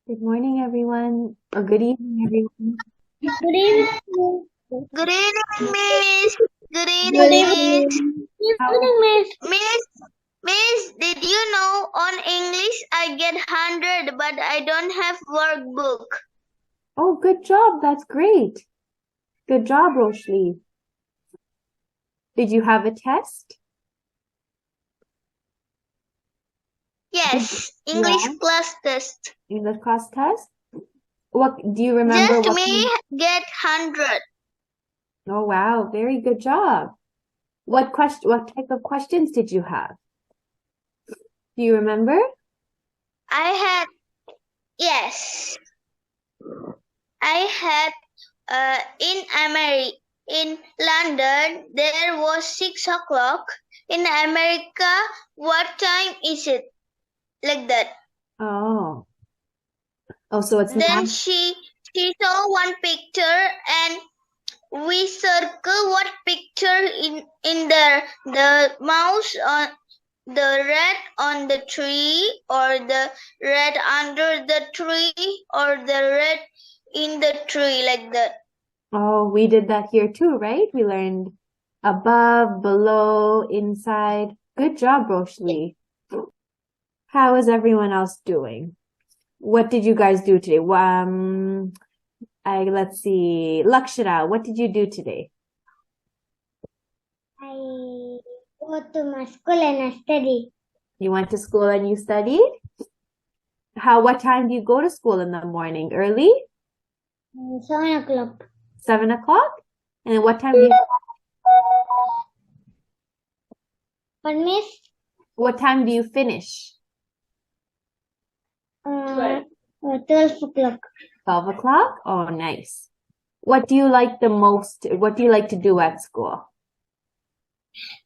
Good morning, everyone, or good evening, everyone. Good evening. Good evening, Miss. Good Good evening, Miss. evening. Good How? evening, Miss. Miss, did you know on English I get 100, but I don't have workbook. Oh, good job. That's great. Good job, Roshli. Did you have a test? Yes, English Yeah, class test. English class test. What do you remember? Just What me kind? get 100. Oh, wow, very good job. What type of questions did you have? Do you remember? I had, yes, I had in London there was 6 o'clock. In America, what time is it? Like that. Oh, so it's Then not. she saw one picture and we circle what picture in the mouse on the red on the tree, or the red under the tree, or the red in the tree, like that. Oh, we did that here too, right? We learned above, below, inside. Good job, Roshli. How is everyone else doing? What did you guys do today? Let's see. Lakshara, what did you do today? I go to my school and I study. You went to school and you studied? What time do you go to school in the morning? Early? 7 o'clock. 7 o'clock? And then what time do you, But Miss, what time do you finish? 12 o'clock. 12 o'clock? Oh, nice. What do you like the most? What do you like to do at school?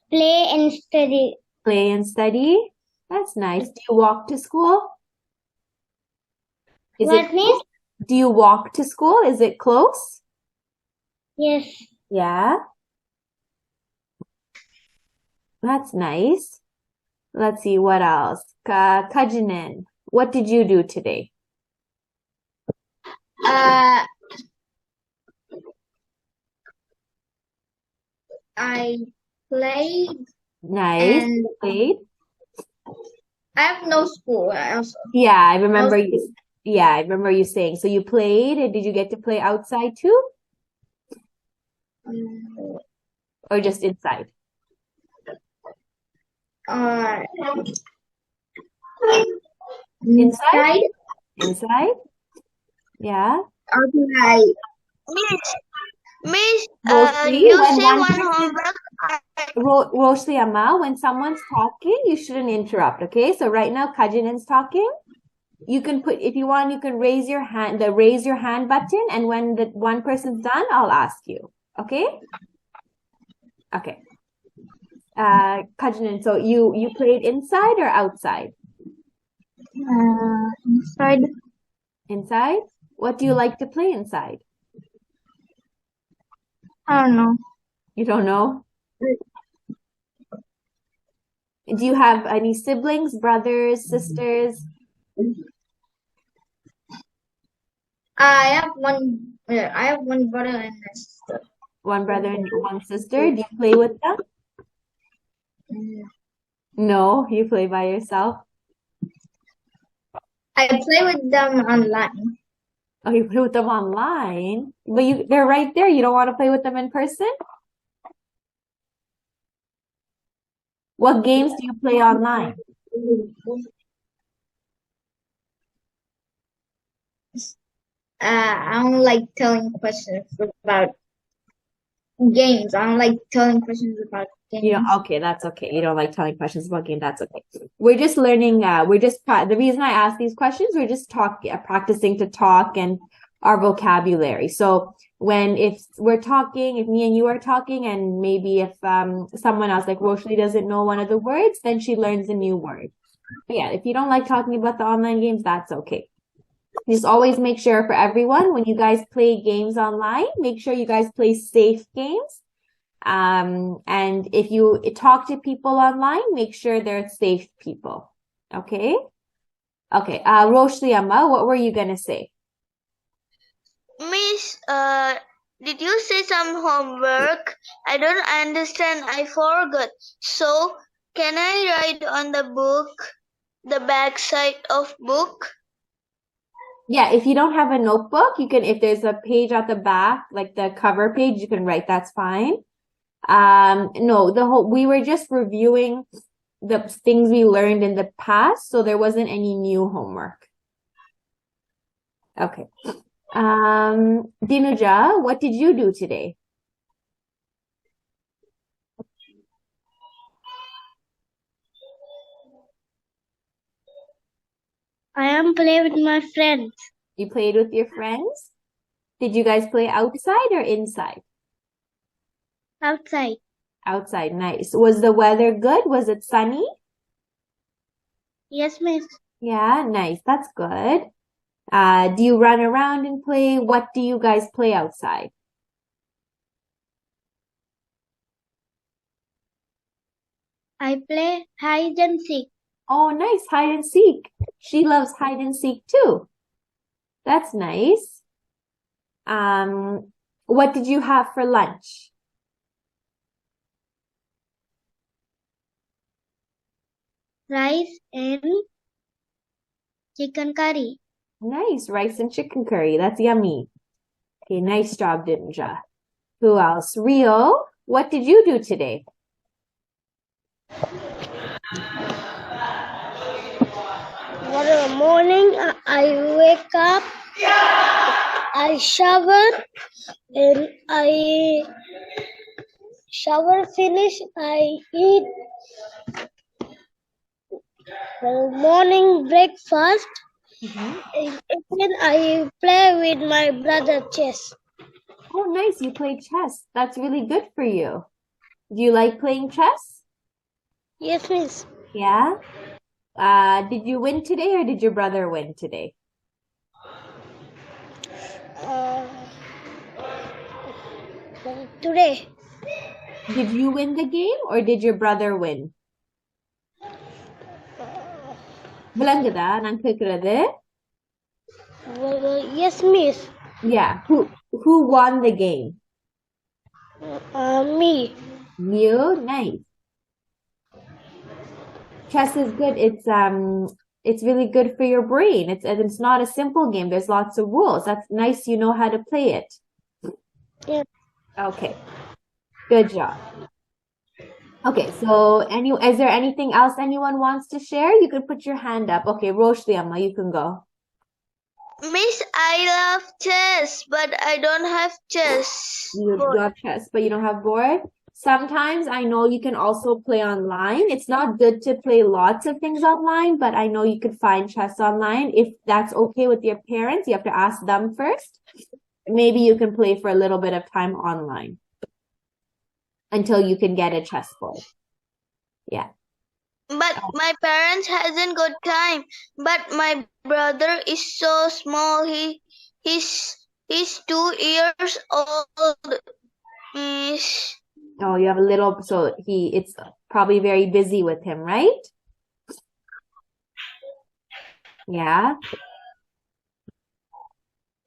Play and study. Play and study? That's nice. Do you walk to school? What, Miss? Do you walk to school? Is it close? Yes. Yeah. That's nice. Let's see, what else? Kajinen, what did you do today? I played Nice. and Played? I have no school also. Yeah, I remember you saying. So you played, and did you get to play outside too? Or just inside? Inside? Inside? Yeah. Outside. Miss, Roshni, you when say one one person, homework. Roshni Amma, when someone's talking, you shouldn't interrupt, okay? So right now, Kajinen's talking. You can if you want, you can raise your hand, the raise your hand button, and when the one person's done, I'll ask you. Okay? Okay. Kajinen, so you played inside or outside? Inside. Inside? What do you like to play inside? I don't know. You don't know? Do you have any siblings, brothers, sisters? I have one brother and a sister. One brother and one sister. Do you play with them? No, you play by yourself. I play with them online. Oh, you play with them online, but they're right there. You don't want to play with them in person? What games do you play online? I don't like telling questions about games. I don't like telling questions about games. Yeah, okay, that's okay. You don't like telling questions about games. That's okay. We're just learning. The reason I ask these questions, we're just practicing to talk and our vocabulary. So if we're talking, if me and you are talking, and maybe if someone else like Roshni doesn't know one of the words, then she learns a new word. But yeah, if you don't like talking about the online games, that's okay. Just always make sure for everyone, when you guys play games online, make sure you guys play safe games. And if you talk to people online, make sure they're safe people. Okay? Okay. Roshli Amma, what were you gonna say? Miss, did you say some homework? I don't understand. I forgot. So, can I write on the book, the back side of book? Yeah, if you don't have a notebook, you can, if there's a page at the back, like the cover page, you can write, that's fine. No, we were just reviewing the things we learned in the past, so there wasn't any new homework. Okay. Dinuja, what did you do today? I am playing with my friends You played with your friends? Did you guys play outside or inside? outside. Outside, nice. Was the weather good? Was it sunny? Yes, miss. Yeah, nice. That's good. Do you run around and play? What do you guys play outside? I play hide and seek. Oh, nice. Hide and seek. She loves hide and seek too. That's nice. What did you have for lunch? Rice and chicken curry. Nice. Rice and chicken curry. That's yummy. Okay, nice job, Dinja. Who else? Rio, what did you do today? For the morning, I wake up, I shower, and I shower finish, I eat morning breakfast, and then I play with my brother chess. Oh, nice. You play chess. That's really good for you. Do you like playing chess? Yes, miss. Yeah. Did you win today or did your brother win today? Today, Did you win the game or did your brother win? விளங்குதா நான் கேக்குறது? yes, miss. Yeah. Who won the game? Me. You? Nice. Chess is good. It's really good for your brain. It's not a simple game. There's lots of rules. That's nice. You know how to play it. Yeah. Okay. Good job. Okay, so is there anything else anyone wants to share? You can put your hand up. Okay, Roshli Amma, you can go. Miss, I love chess, but I don't have chess. You love chess, but you don't have board? Sometimes I know you can also play online. It's not good to play lots of things online, but I know you could find chess online. If that's okay with your parents, you have to ask them first. Maybe you can play for a little bit of time online until you can get a chessboard. Yeah. But my parents hasn't got time. But my brother is so small. He's 2 years old. Miss. Oh, you have a little, so it's probably very busy with him, right? Yeah.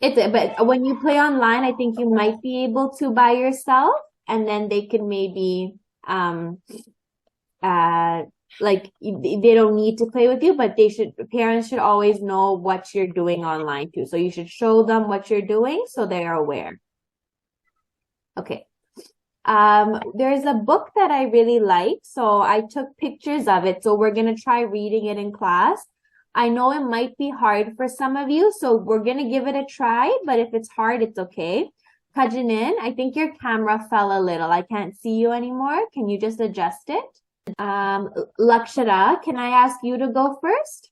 But when you play online, I think you might be able to by yourself, and then they can maybe like they don't need to play with you, but parents should always know what you're doing online too. So you should show them what you're doing so they are aware. Okay. There's a book that I really like, so I took pictures of it. So we're gonna try reading it in class. I know it might be hard for some of you, so we're gonna give it a try, but if it's hard, it's okay. Kajinin, I think your camera fell a little. I can't see you anymore. Can you just adjust it? Lakshara, can I ask you to go first?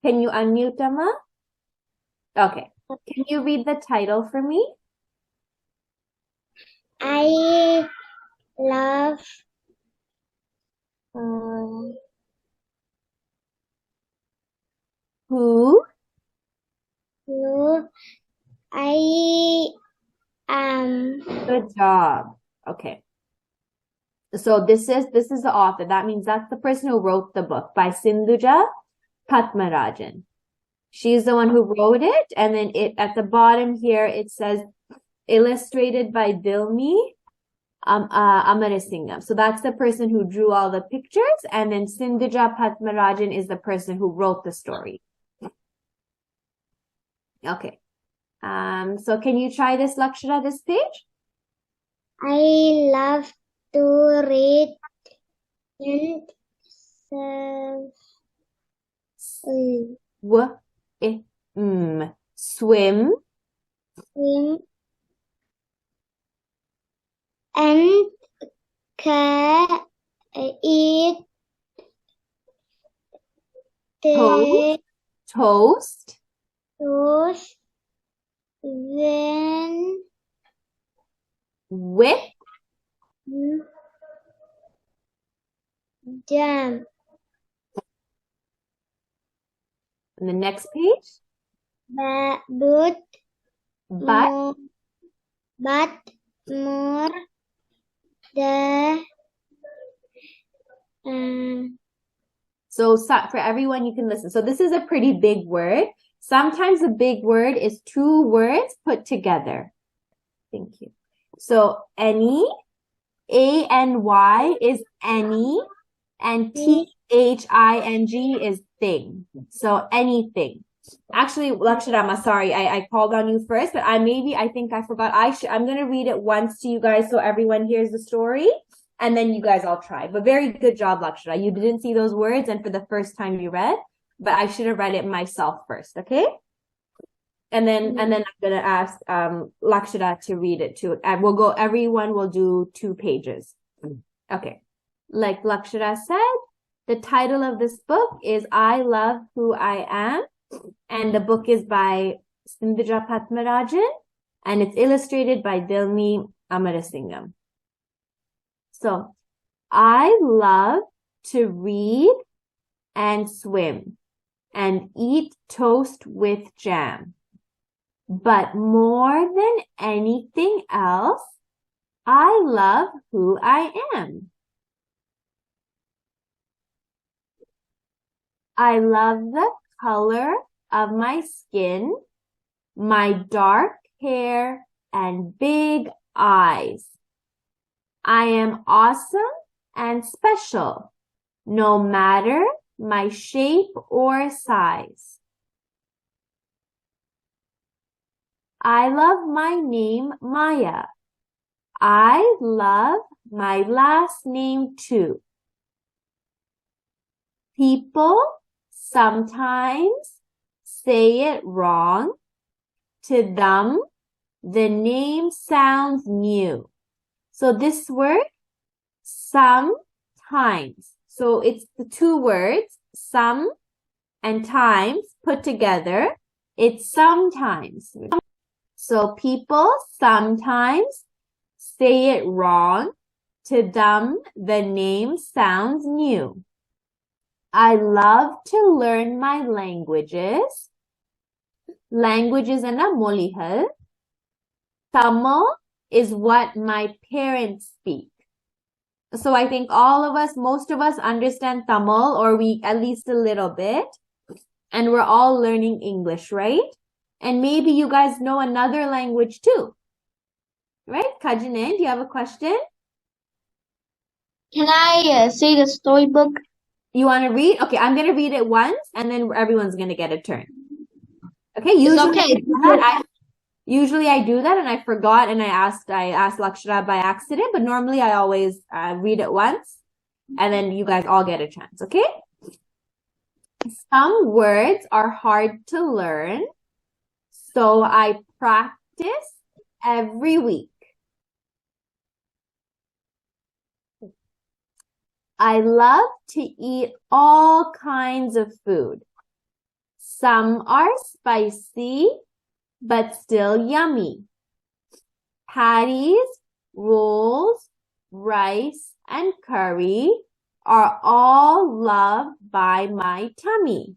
Can you unmute, Emma? Okay. Can you read the title for me? I love Who? you. I am Good job. Okay. So this is the author. That means that's the person who wrote the book, by Sindhuja Padmarajan. She's the one who wrote it. And then at the bottom here, it says illustrated by Dilmi Amarasingam. So that's the person who drew all the pictures. And then Sindhuja Padmarajan is the person who wrote the story. Okay. So can you try this, Lakshara, this page? I love to read and swim swim and eat toast then with jam. And the next page. But more the so for everyone, you can listen. So this is a pretty big word. Sometimes a big word is two words put together. Thank you. So any, A-N-Y is any, and T-H-I-N-G is thing. So anything. Actually, Laksharama, sorry, I called on you first, but I think I forgot. I'm going to read it once to you guys so everyone hears the story, and then you guys all try. But very good job, Lakshara. You didn't see those words, and for the first time you read, but I should have read it myself first, okay? And then I'm going to ask Lakshara to read it too. And everyone will do 2 pages. Okay. Like Lakshara said, the title of this book is I Love Who I Am. And the book is by Sindhuja Padmarajan. And it's illustrated by Dilmi Amarasingam. So, I love to read and swim and eat toast with jam. But more than anything else, I love who I am. I love the color of my skin, my dark hair, and big eyes. I am awesome and special, no matter my shape or size. I love my name, Maya. I love my last name too. People sometimes say it wrong. To them, the name sounds new. So this word, sometimes. So it's the 2 words, some and times put together. It's sometimes. So people sometimes say it wrong. To them, the name sounds new. I love to learn my languages. Languages and molihal. Tamil is what my parents speak. So I think most of us understand Tamil, or we at least a little bit. And we're all learning English, right? And maybe you guys know another language too. Right? Kajinen, do you have a question? Can I say the storybook? You want to read? Okay, I'm going to read it once, and then everyone's going to get a turn. Okay, usually I do that, and I forgot, and I asked Lakshara by accident, but normally I always read it once, and then you guys all get a chance, okay? Some words are hard to learn, so I practice every week. I love to eat all kinds of food. Some are spicy, but still yummy. Patties, rolls, rice, and curry are all loved by my tummy.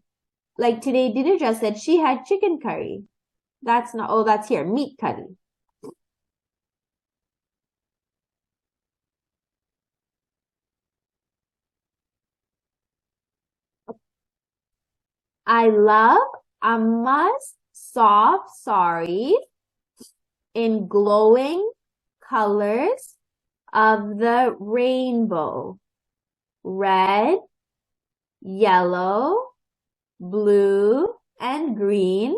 Like today, Dinuja said she had chicken curry. That's here, meat curry. I love Amma's soft saris in glowing colors of the rainbow. Red, yellow, blue, and green.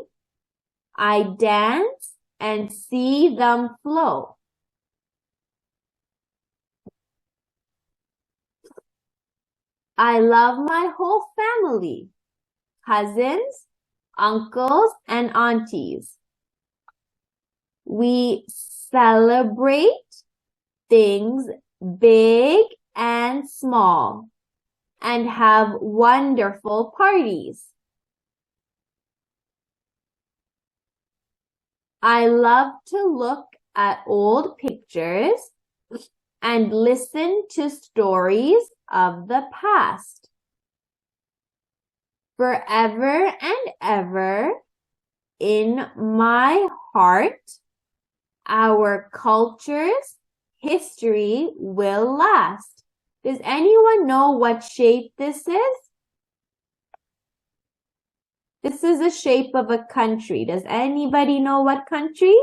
I dance and see them flow. I love my whole family, cousins, uncles, and aunties. We celebrate things big and small and have wonderful parties. I love to look at old pictures and listen to stories of the past. Forever and ever, in my heart, our culture's history will last. Does anyone know what shape this is? This is a shape of a country. Does anybody know what country?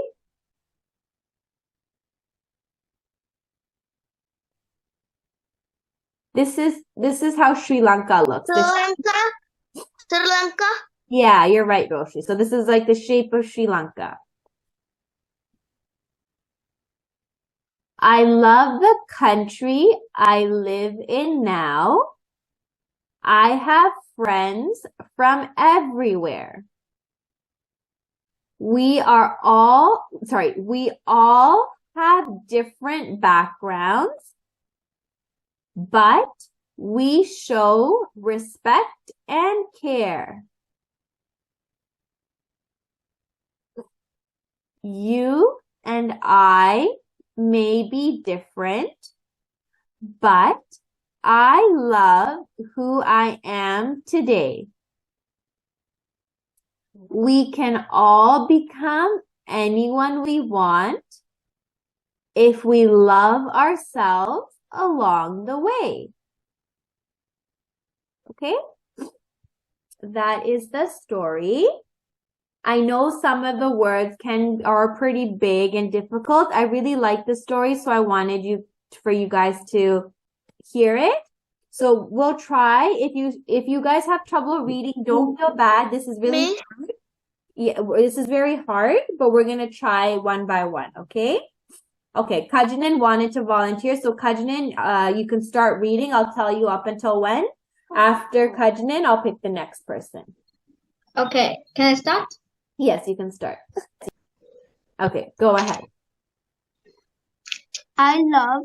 This is how Sri Lanka looks. Sri Lanka. Sri Lanka. Yeah, you're right, Roshi. So this is like the shape of Sri Lanka. I love the country I live in now. I have friends from everywhere. We all have different backgrounds, but we show respect and care. You and I may be different, but I love who I am today. We can all become anyone we want if we love ourselves along the way. Okay? That is the story. I know some of the words are pretty big and difficult. I really like the story, so I wanted for you guys to hear it. So we'll try. If you guys have trouble reading, don't feel bad. This is really hard. Yeah, this is very hard, but we're gonna try one by one, okay? Okay, Kajanan wanted to volunteer. So Kajanan, you can start reading. I'll tell you up until when. After Kajanan, I'll pick the next person. Okay, can I start? Yes, you can start. Okay, go ahead. I love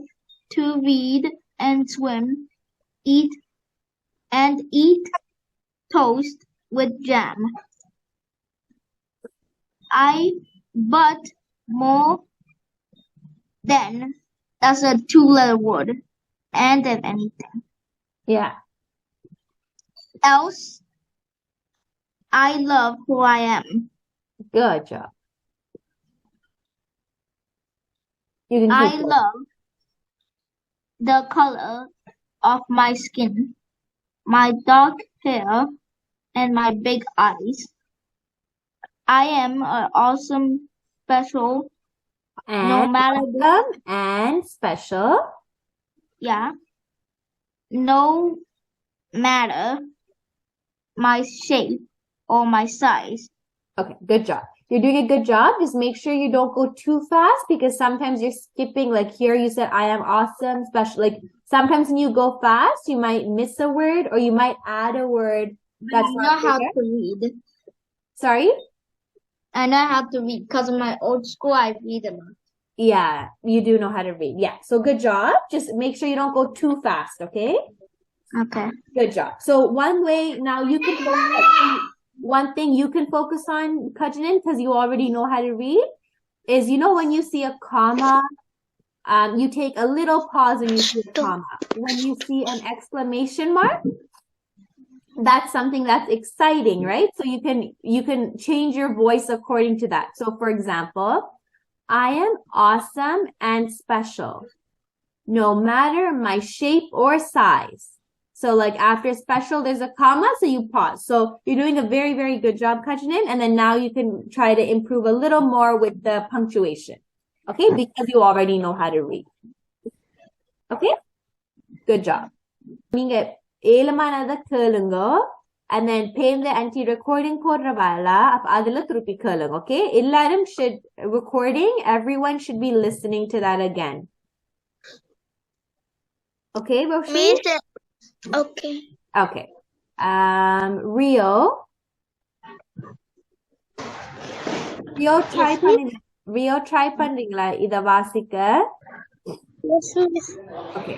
to read and swim, eat toast with jam. But more than that's a two-letter word, and than anything Yeah. else, I love who I am. Good job. You can I keep going. love the color of my skin, my dark hair, and my big eyes. I am an awesome, special, no matter awesome and special. Yeah. No matter my shape or my size. Okay, good job. You're doing a good job. Just make sure you don't go too fast because sometimes you're skipping. Like here you said, I am awesome, special. Like sometimes when you go fast, you might miss a word or you might add a word that's I know not how there. to read. Sorry? I know how to read because of my old school. I read a lot. Yeah, you do know how to read. Yeah, so good job. Just make sure you don't go too fast, okay? Okay. Good job. So one way now you can one thing you can focus on, Kajanan, because you already know how to read, is when you see a comma, you take a little pause when you see a comma. When you see an exclamation mark, that's something that's exciting, right? So you can change your voice according to that. So for example, I am awesome and special, no matter my shape or size. So like after special, there's a comma, so you pause. So you're doing a very, very good job, Kajinin. And then now you can try to improve a little more with the punctuation. Okay, because you already know how to read. Okay, good job. And then pay the anti-recording okay? Everyone should be listening to that again. Okay, Roshi? Miss, okay. Okay. Rio, try பண்ணீங்களா இத வாசிக்க? Yes, miss. Okay.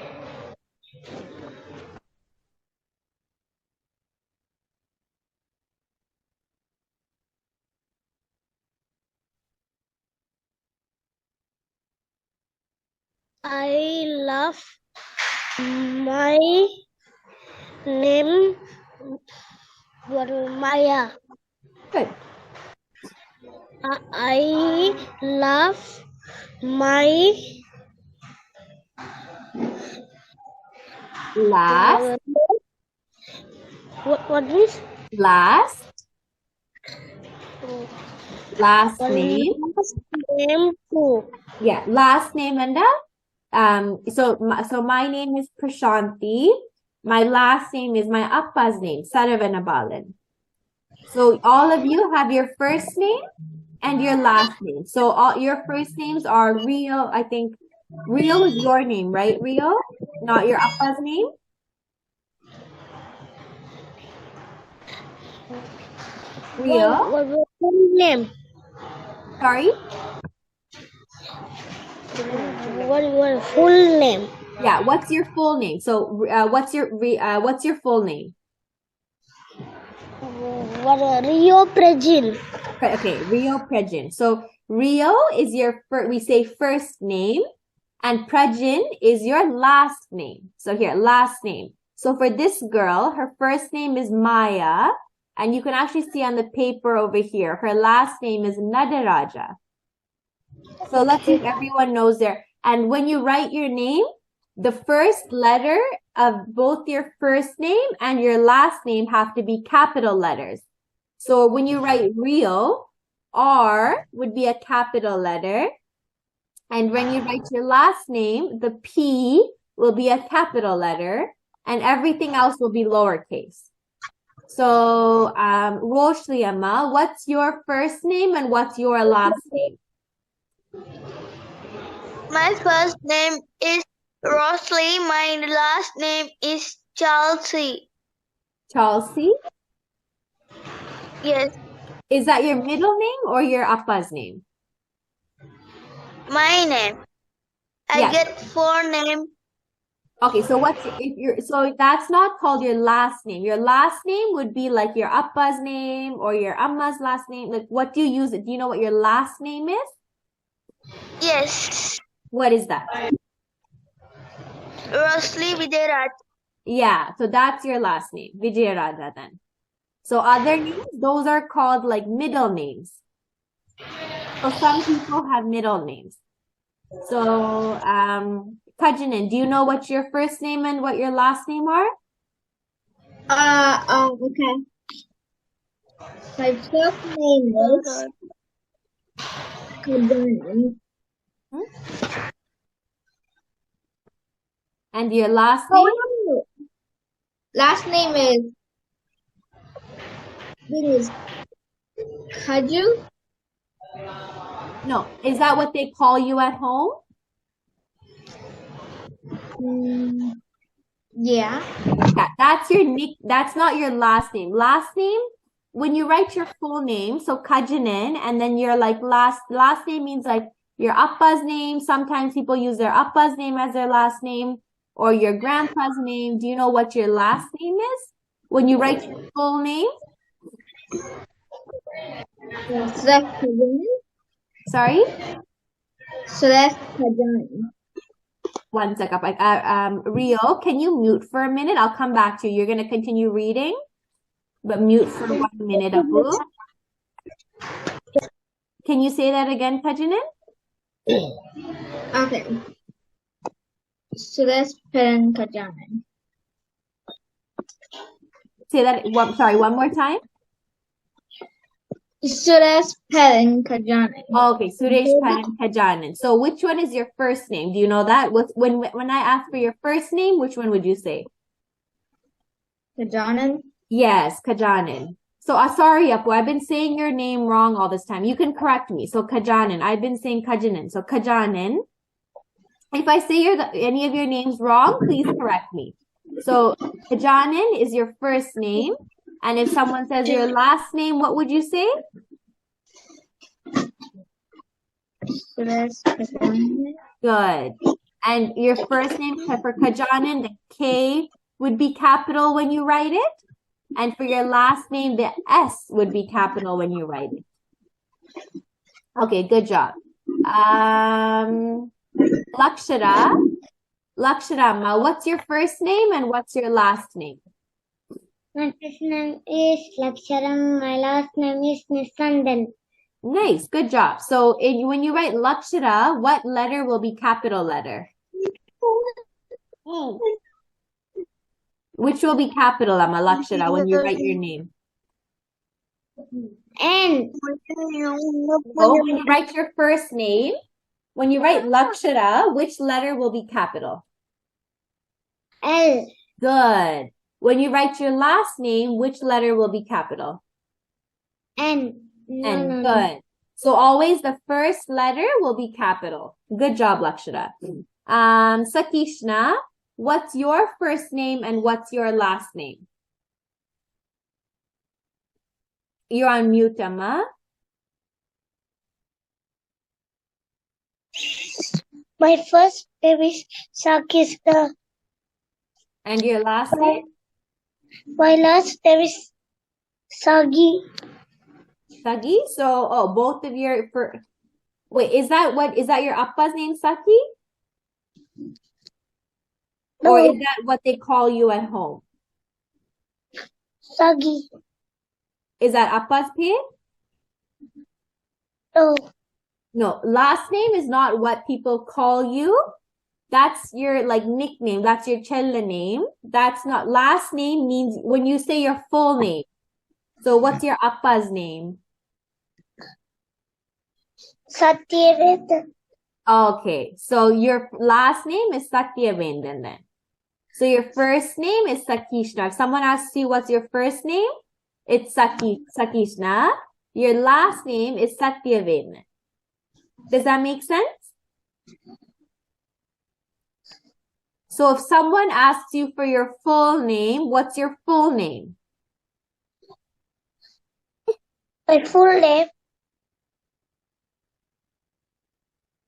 I love my name Maya. Good. I love my Last what is last name. name too. Yeah, last name and so my name is Prashante. My last name is my appa's name, Saravanapalan. So all of you have your first name and your last name. So all your first names are Rio. I think Rio is your name, right? Rio, not your appa's name. Rio. What full name? Sorry. What full name? Yeah. What's your full name? So what's your full name? What Rio Prejin. Okay, Rio Prejin. So Rio is your we say first name, and Prejin is your last name. So here, last name. So for this girl, her first name is Maya, and you can actually see on the paper over here, her last name is Nadaraja. So let's see if everyone knows there. And when you write your name, the first letter of both your first name and your last name have to be capital letters. So when you write Rio, R would be a capital letter. And when you write your last name, the P will be a capital letter and everything else will be lowercase. So, Roshli Amma, what's your first name and what's your last name? My first name is Rosalie. My last name is Chelsea. Chelsea? Yes. Is that your middle name or your appa's name? My name. I Yes. get 4 names. Okay, so so that's not called your last name. Your last name would be like your appa's name or your amma's last name. Like, what do you use? Do you know what your last name is? Yes. What is that? Rosalie Vidyarat. Yeah, so that's your last name, Vijayarada then. So other names, those are called like middle names. So some people have middle names. So, Kajinin, do you know what your first name and what your last name are? Okay. My first name is Kadan. And your last name? Oh, last name is Kaju. No, is that what they call you at home? Yeah. Yeah, that's your nick. That's not your last name. Last name, when you write your full name, so Kajinin, and then your like last name means like your appa's name. Sometimes people use their appa's name as their last name or your grandpa's name. Do you know what your last name is? When you write your full name? Sorry? Celeste Kadan. One second. Rio, can you mute for a minute? I'll come back to you. You're going to continue reading, but mute for 1 minute, Abu. Can you say that again, Kajinin? Okay. Celeste Kadan. Say that one more time. Suresh Paran Kajanan. Okay, Suresh Paran Kajanan. So which one is your first name? Do you know that? When I ask for your first name, which one would you say? Kajanan. Yes, Kajanan. So sorry, Apu, I've been saying your name wrong all this time. You can correct me. So Kajanan. I've been saying Kajanan. So Kajanan. If I say any of your names wrong, please correct me. So Kajanan is your first name. And if someone says your last name, what would you say? Suresh Kajanan. Good. And your first name for Kajanan, the K would be capital when you write it. And for your last name, the S would be capital when you write it. Okay, good job. Laksharama, what's your first name and what's your last name? My first name is Laksharam. My last name is Nisandan. Nice, good job. So when you write Lakshara, what letter will be capital letter? Which will be capital, Lakshara, when you write your name? N. Oh, when you write your first name, when you write Lakshara, which letter will be capital? L. Good. When you write your last name, which letter will be capital? N. N. Good. So always the first letter will be capital. Good job, Lakshara. Sakishna, what's your first name and what's your last name? You're on mute, Amma. My first name is Sakishna. And your last name? My last name is Sagi. Sagi? So, both of your wait, is that your appa's name, Saki? No. Or is that what they call you at home? Sagi. Is that appa's name? No. No, last name is not what people call you. That's your nickname. That's your chella name. That's not, last name means when you say your full name. So what's your appa's name? Satyavendan. Okay, so your last name is Satyavendan then. So your first name is Sakishna. If someone asks you what's your first name, it's Sakishna. Your last name is Satyavendan. Does that make sense? So if someone asks you for your full name, what's your full name? My full name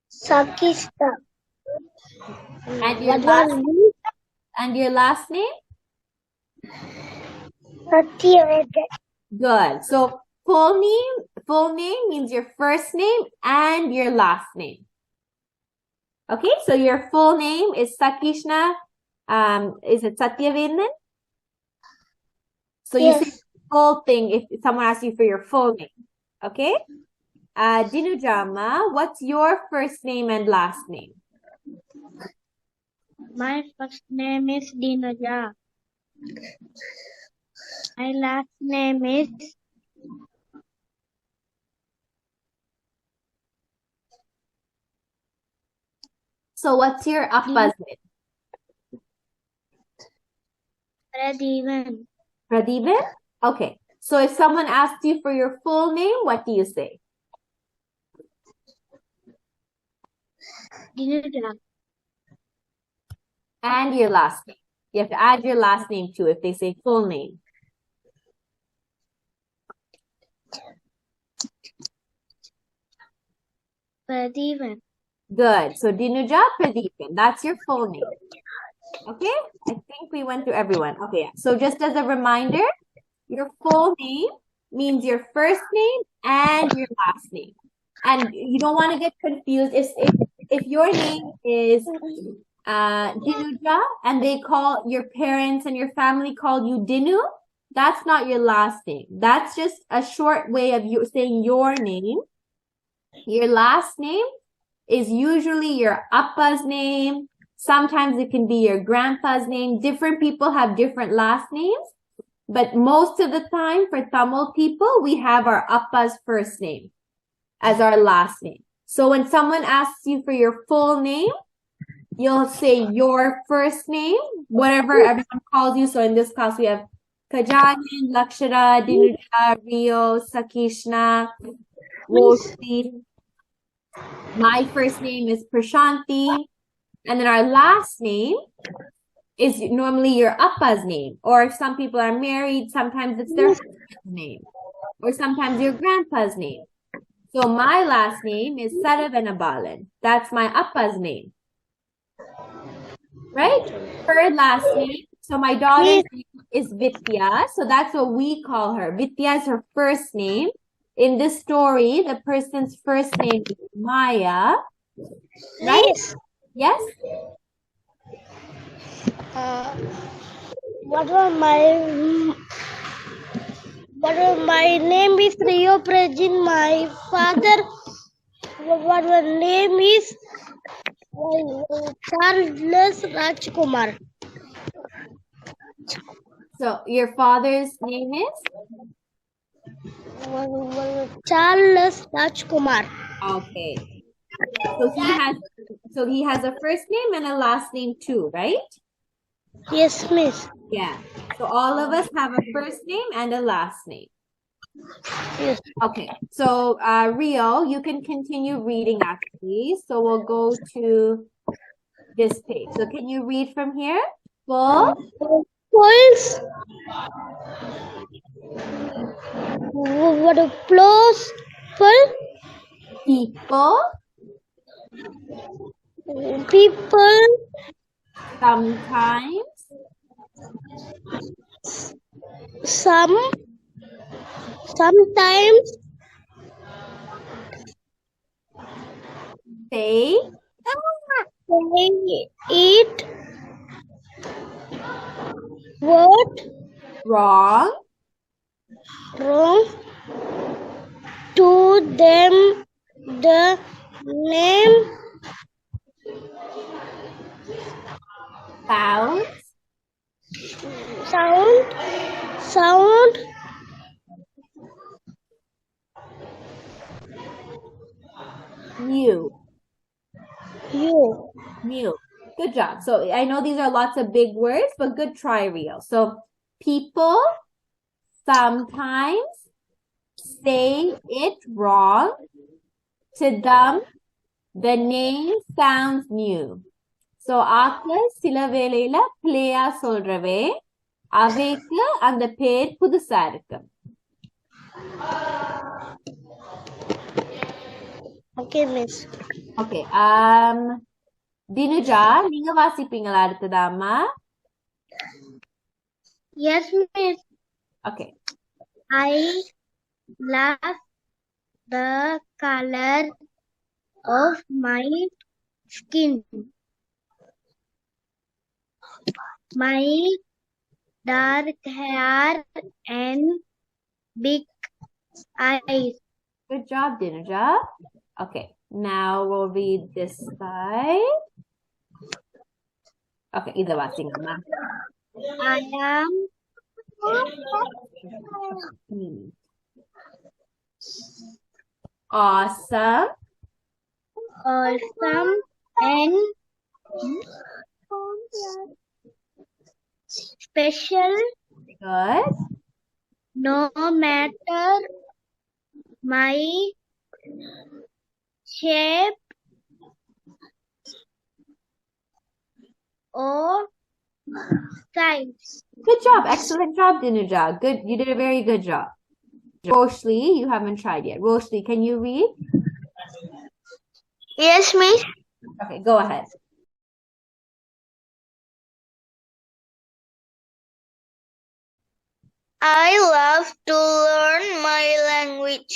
Sakishna. And your last name? Satyavendan. Good. So full name means your first name and your last name. Okay, so your full name is Sakishna. Is it Satyavendan? So you say the full thing if someone asks you for your full name. Okay? Dinujama, what's your first name and last name? My first name is Dinaja. My last name is So what's your appa's name? Pradivan. Pradivan? Okay. So if someone asks you for your full name, what do you say? Dinaja. And your last name. You have to add your last name too if they say full name. Pradivan. Good. So Dinuja Pradeepan. That's your full name. Okay? I think we went through everyone. Okay. So just as a reminder, your full name means your first name and your last name. And you don't want to get confused. If your name is Dinuja and they call your parents and your family call you Dinu, that's not your last name. That's just a short way of you saying your name. Your last name is usually your appa's name. Sometimes it can be your grandpa's name. Different people have different last names. But most of the time for Tamil people, we have our appa's first name as our last name. So when someone asks you for your full name, you'll say your first name, whatever everyone calls you. So in this class, we have Kajanin, Lakshara, Dinuja, Rio, Sakishna, Roshni. My first name is Prashanti. And then our last name is normally your appa's name. Or if some people are married, sometimes it's their husband's name. Or sometimes your grandpa's name. So my last name is Saravanapalan. That's my appa's name. Right? Her last name. So my daughter's name is Vidya. So that's what we call her. Vidya is her first name. In this story, the person's first name is Maya. Right? Yes? What was my name is Rio Prajin. My father, what my name is Charles Rajkumar. So your father's name is? Charles Rajkumar. Okay. So he has a first name and a last name too, right? Yes, miss. Yeah. So all of us have a first name and a last name. Yes. Okay. So Rio, you can continue reading actually. So we'll go to this page. So can you read from here? Full. Pulse. What a plus. Full. People. People. Sometimes. Sometimes. Say. They eat. What? Wrong. Wrong. To them the name sound new. Good job. So I know these are lots of big words, but good try, Rio. So people sometimes say it wrong. To them, the name sounds new. So ஆக்கள் சில வேளையில பிள்ளையா சொல்றவே அவைக்கு அந்த பேர் புதுசா இருக்கு. Okay, miss. Okay. Dinuja, நீங்க வாசிப்பீங்களா அடுத்ததாமா? Yes, miss. Okay. I love the color of my skin. My dark hair and big eyes. Good job, Dinuja. Okay, now we'll read this side. Okay, either vasingama. I am awesome and special. Good. No matter my shape or size. Good job. Excellent job, Dinuja. Good. You did a very good job. Roshni, you haven't tried yet. Roshni, can you read? Yes, miss. Okay, go ahead. I love to learn my language.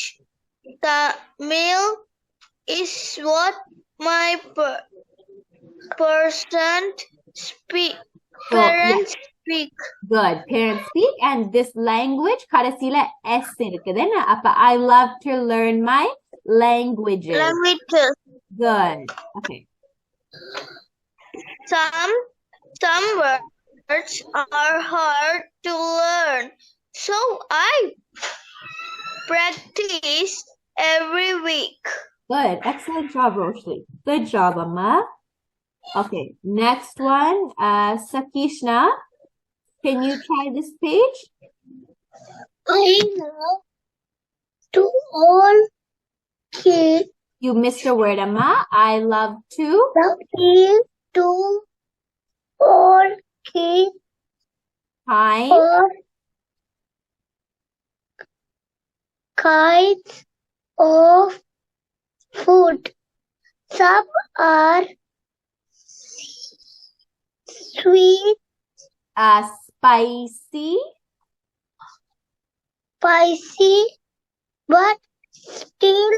Tamil is what my parents speak. Speak. Good. Parents speak, and this language, கடைசில S இருக்குது. அப்ப I love to learn my languages. Languages. Good. Okay. Some words are hard to learn, so I practice every week. Good. Excellent job, Roshni. Good job, Amma. Okay, next one. Sakishna, can you try this page? I love to all kids. You missed a word, Amma. I love to. Love to all kids Kind. or kinds of food. Some are sweet, Spicy. spicy, but still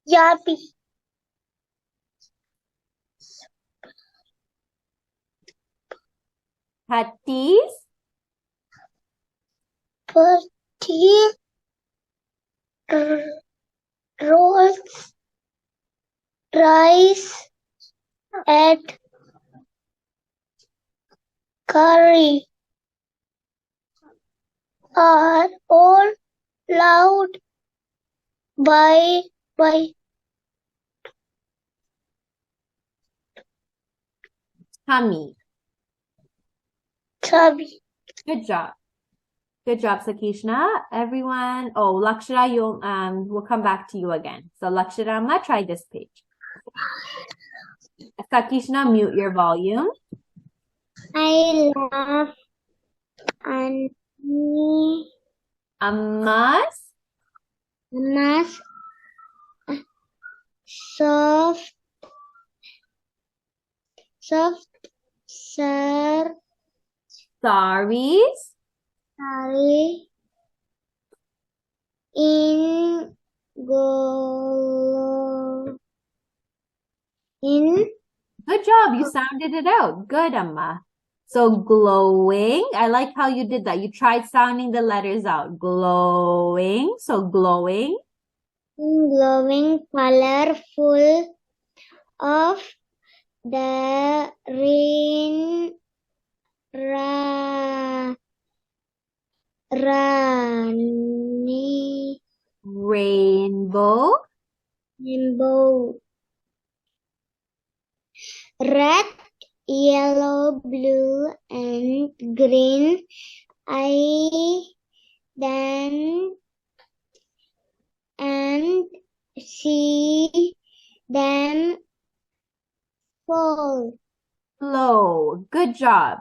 yummy. Patties. Pretty rolls, rice, and curry are all loved by Tummy. Chubby. Good job. Good job, Sakishna. Everyone. Oh, Lakshara, we'll come back to you again. So Lakshara, Amma, try this page. Sakishna, mute your volume. I love Annie. Amma's Mass soft sir saris. sari in go in Good job. You sounded it out. Good, Amma. So glowing. I like how you did that. You tried sounding the letters out. Glowing. So glowing. glowing color full of the Rainbow. rainbow. Red, yellow, blue, and green. I then and see them fall. Flow. Good job.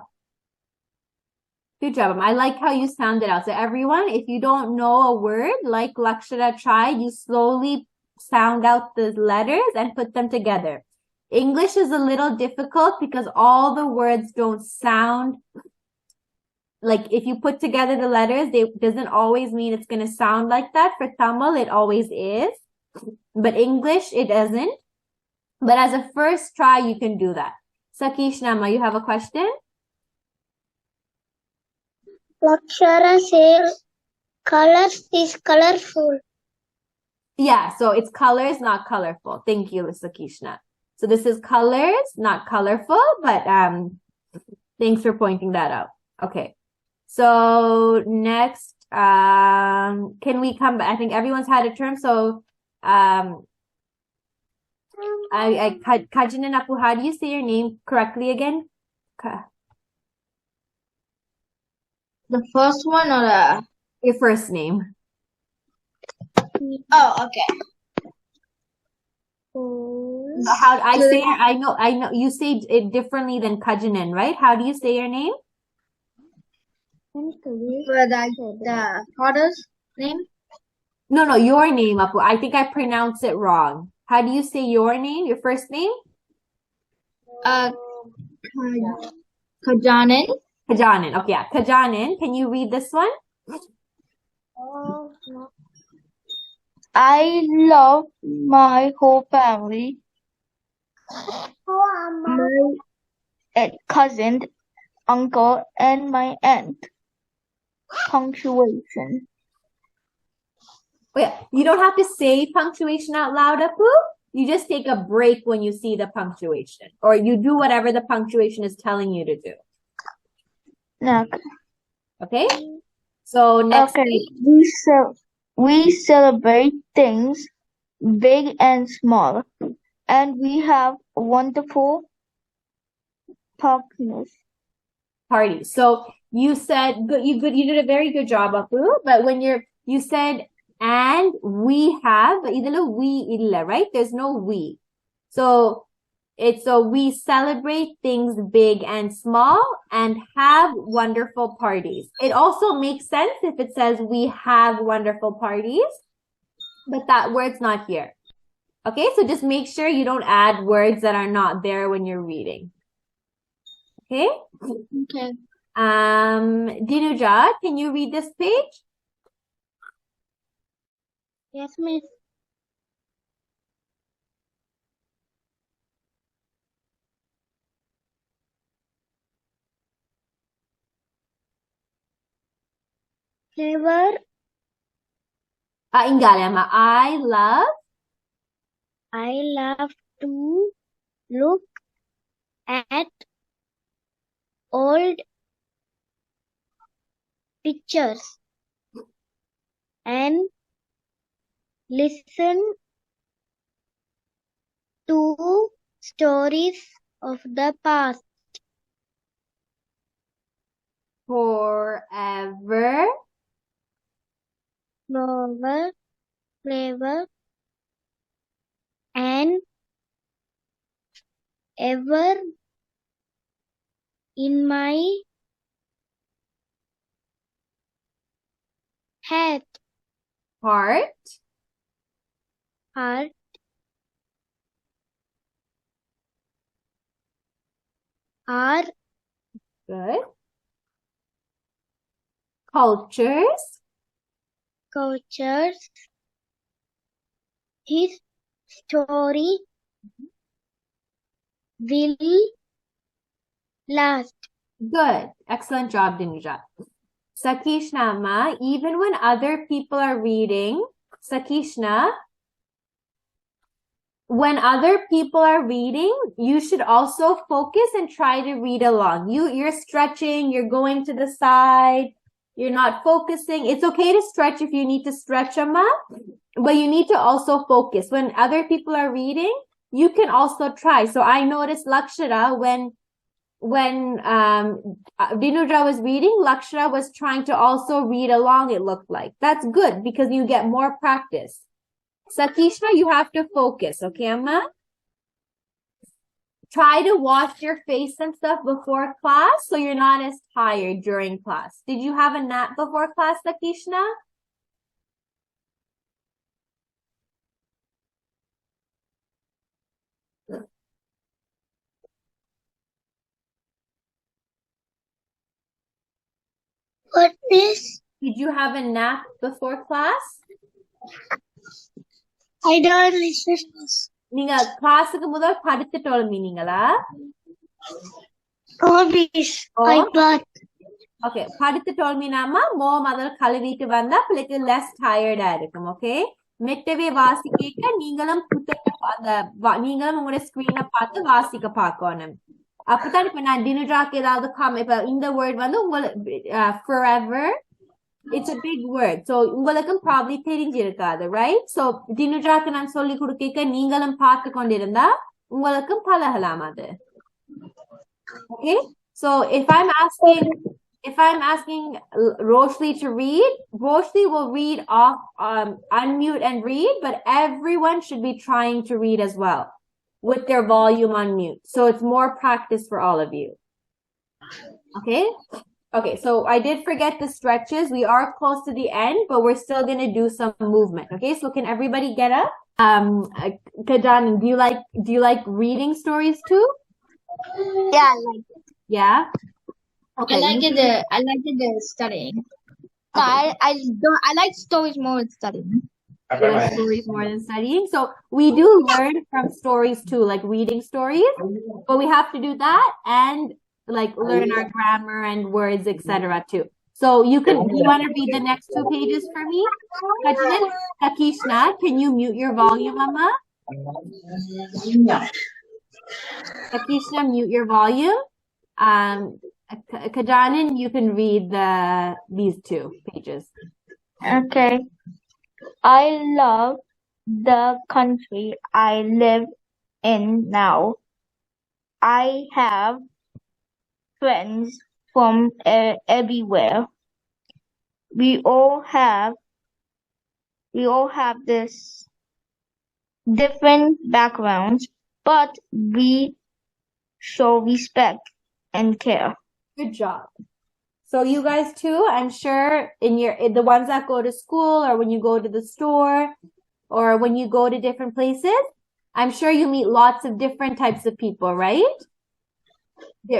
Good job. I like how you sounded out. So everyone, if you don't know a word like Lakshara tried, you slowly sound out the letters and put them together. English is a little difficult because all the words don't sound like if you put together the letters, it doesn't always mean it's going to sound like that. For Tamil, it always is. But English, it doesn't. But as a first try, you can do that. Sakishnama, you have a question? Lakshara says colors is colorful. Yeah, so it's colors, not colorful. Thank you, Sakishna. So this is colors, not colorful, but thanks for pointing that out. Okay. So next, can we come back? I think everyone's had a turn. So Kajin and Apu, how do you say your name correctly again? The first one or Your first name. oh, okay. How I say it, I know you say it differently than Kajinen, right? How do you say your name? For the father's name? No, your name, Apu. I think I pronounced it wrong. How do you say your name, your first name? Kajanan. Kajanan. Okay, yeah. Kajanan, can you read this one? I love my whole family, my cousin, uncle, and my aunt. Punctuation. Oh, yeah. You don't have to say punctuation out loud, Apu. You just take a break when you see the punctuation, or you do whatever the punctuation is telling you to do. snack. Okay. So next Okay, page. we celebrate things big and small, and we have wonderful partners. Party. So you said you did a very good job, Apu. But when you said and we have, but idhula we illa, right? There's no we. So we celebrate things big and small and have wonderful parties. It also makes sense if it says we have wonderful parties, but that word's not here. Okay, so just make sure you don't add words that are not there when you're reading. Okay? Okay. Dinuja, can you read this page? Yes, miss. Flavor. Ingalama, I love to look at old pictures and listen to stories of the past. forever, Flavor and ever in my head. heart, Are good. Cultures, cultures. His story will last. good. Excellent job, Dinuja. Sakishna, Amma, even when other people are reading, Sakishna, when other people are reading, you should also focus and try to read along. You're stretching, you're going to the side, you're not focusing. It's okay to stretch if you need to stretch, Amma, but you need to also focus. When other people are reading, you can also try. So I noticed Lakshara when Dinuja was reading, Lakshara was trying to also read along, it looked like. That's good because you get more practice. Sakishna, you have to focus, okay, Amma? Try to wash your face and stuff before class so you're not as tired during class. Did you have a nap before class, Sakishna? What is? Did you have a nap before class? I don't listen. நீங்க கிளாஸுக்கு முதல் படித்துட்டோம் மீனிங்களா? Hobbies. I bath. Okay, படித்துட்டோம் மீனாமா மோ முதல் கழுவிட்டு வந்தா பிள்ளைக்கு less tired இருக்கும், okay? மெட்டவே வாசிக்க நீங்களும் நீங்களும் உங்களோட ஸ்கிரீனை பார்த்து வாசிக்க பார்க்கணும். அப்பதான் இப்ப நான் டினுஜாக்கு ஏதாவது இப்ப இந்த வேர்ட் வந்து உங்களுக்கு forever, it's a big word. So உங்களுக்கும் probably தெரிஞ்சிருக்காது, right? So டினுஜாக்கு நான் சொல்லி கொடுக்க நீங்களும் பார்த்து கொண்டிருந்தா உங்களுக்கும் பழகலாம் அது. Okay? So if I'm asking Roshni to read, Roshni will read off, unmute and read, but everyone should be trying to read as well with their volume on mute. So it's more practice for all of you. Okay? Okay, so I did forget the stretches. We are close to the end, but we're still going to do some movement. Okay, so can everybody get up? Kajan, do you like reading stories too? Yeah, I like it. Yeah? Okay. I like the studying. No, I like stories more than studying. You like stories more than studying. So we do learn from stories too, like reading stories, but we have to do that and like learn our grammar and words, etc. too. So you want to read the next 2 pages for me? Takishna, can you mute your volume, Amma? Takishna, mute your volume. Kajanan, you can read these 2 pages. Okay. I love the country I live in now. I have friends from everywhere. We all have this different backgrounds, but we show respect and care. Good job. So you guys too, I'm sure in the ones that go to school or when you go to the store or when you go to different places, I'm sure you meet lots of different types of people, right?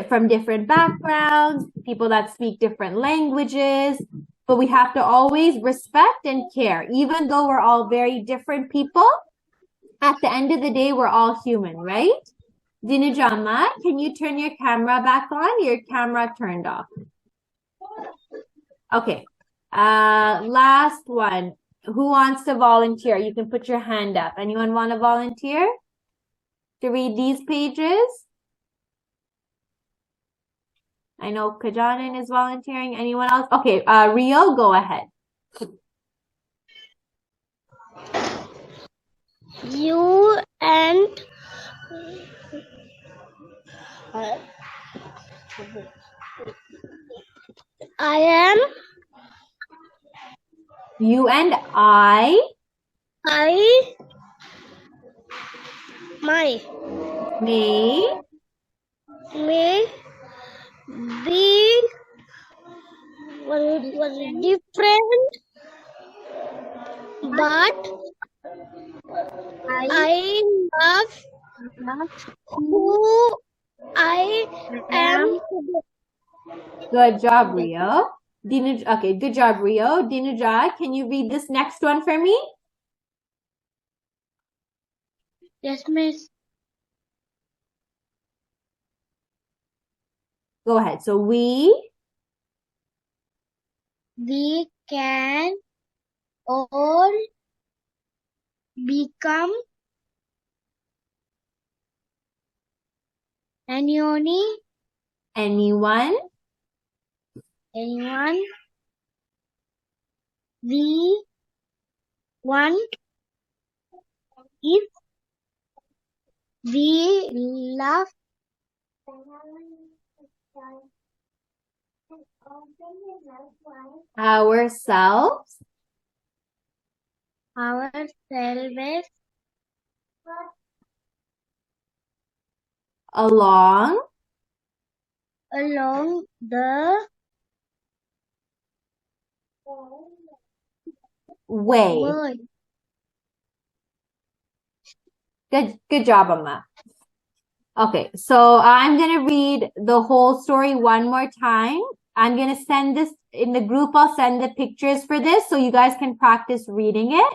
From different backgrounds, people that speak different languages, but we have to always respect and care. Even though we're all very different people, at the end of the day, we're all human, right? Dinujama, can you turn your camera back on? Your camera turned off. Okay. Last one. Who wants to volunteer? You can put your hand up. Anyone want to volunteer to read these pages? I know Kajanan is volunteering. Anyone else? Okay, Rio, go ahead. You and I am You and I my may be different, but I love who I am. Good job, Rio. Okay, good job, Rio. Dinuja, can you read this next one for me? Yes, miss. Go ahead. So we can all become anyone we want if we love ourselves along the way. way. Good job, Amma. Okay, so I'm going to read the whole story one more time. I'm going to send this in the group. I'll send the pictures for this so you guys can practice reading it.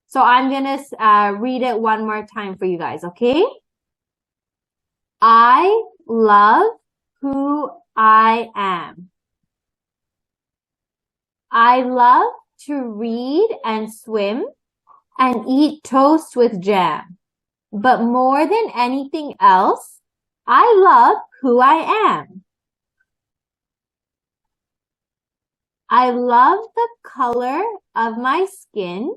So I'm going to read it one more time for you guys, okay? I love who I am. I love to read and swim and eat toast with jam. But more than anything else, I love who I am. I love the color of my skin,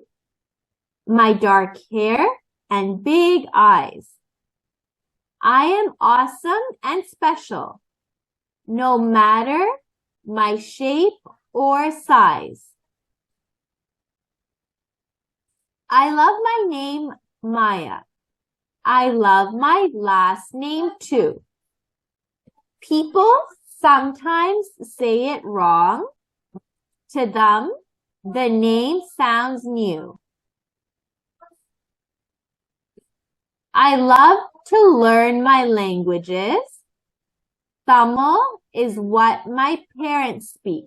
my dark hair, and big eyes. I am awesome and special, no matter my shape or size. I love my name, Maya. I love my last name too. People sometimes say it wrong. To them, the name sounds new. I love to learn my languages. Tamil is what my parents speak.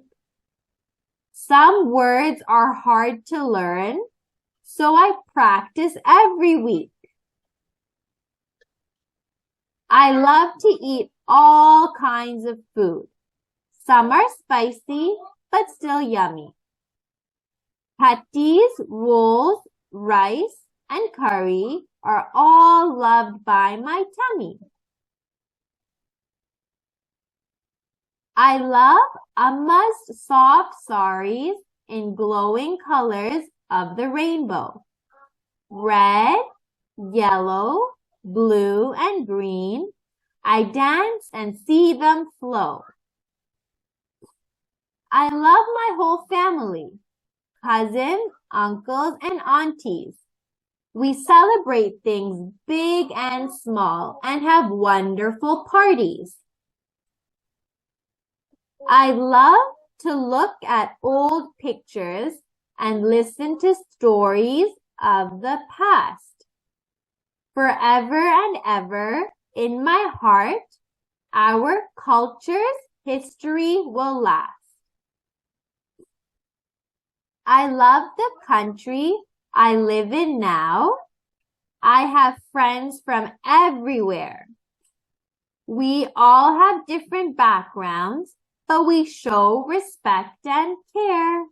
Some words are hard to learn, so I practice every week. I love to eat all kinds of food. Some are spicy, but still yummy. Patties, rolls, rice, and curry are all loved by my tummy. I love Amma's soft saris in glowing colors of the rainbow. Red, yellow, blue, and green. I dance and see them flow. I love my whole family, cousins, uncles, and aunties. We celebrate things big and small and have wonderful parties. I love to look at old pictures and listen to stories of the past. Forever and ever, in my heart, our culture's history will last. I love the country I live in now. I have friends from everywhere. We all have different backgrounds, but we show respect and care.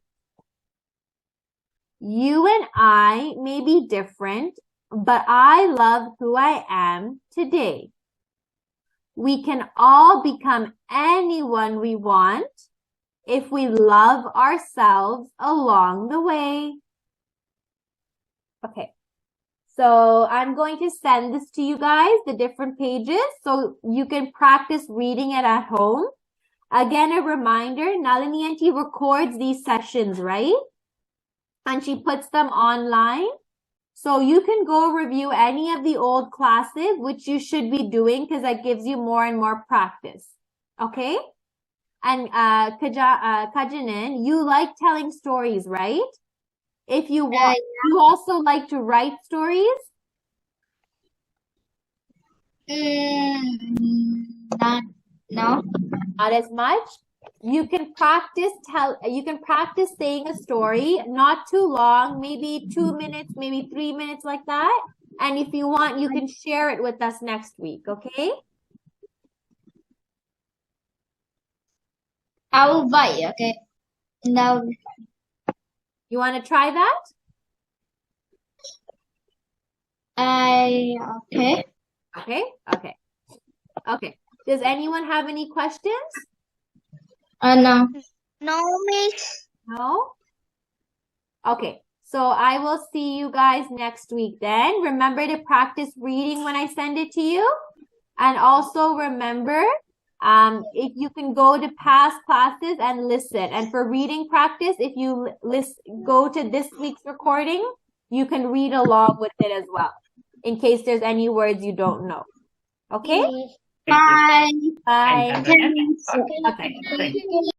You and I may be different, but I love who I am today. We can all become anyone we want if we love ourselves along the way. Okay, so I'm going to send this to you guys, the different pages, so you can practice reading it at home. Again, a reminder, Nalini Aunty records these sessions, right? And she puts them online. So you can go review any of the old classes, which you should be doing because that gives you more and more practice. Okay? And Kajanan, you like telling stories, right? If you want, you also like to write stories? No. Not as much. You can practice saying a story, not too long, maybe 2 minutes, maybe 3 minutes like that. And if you want, you can share it with us next week, okay? I will buy it, okay? Now, You want to try that? okay. Okay. Does anyone have any questions? No. No, Miss. No? Okay. So I will see you guys next week then. Remember to practice reading when I send it to you. And also remember, if you can go to past classes and listen. And for reading practice, if you go to this week's recording, you can read along with it as well, in case there's any words you don't know. Okay? Bye. Bye. Thanks. Okay.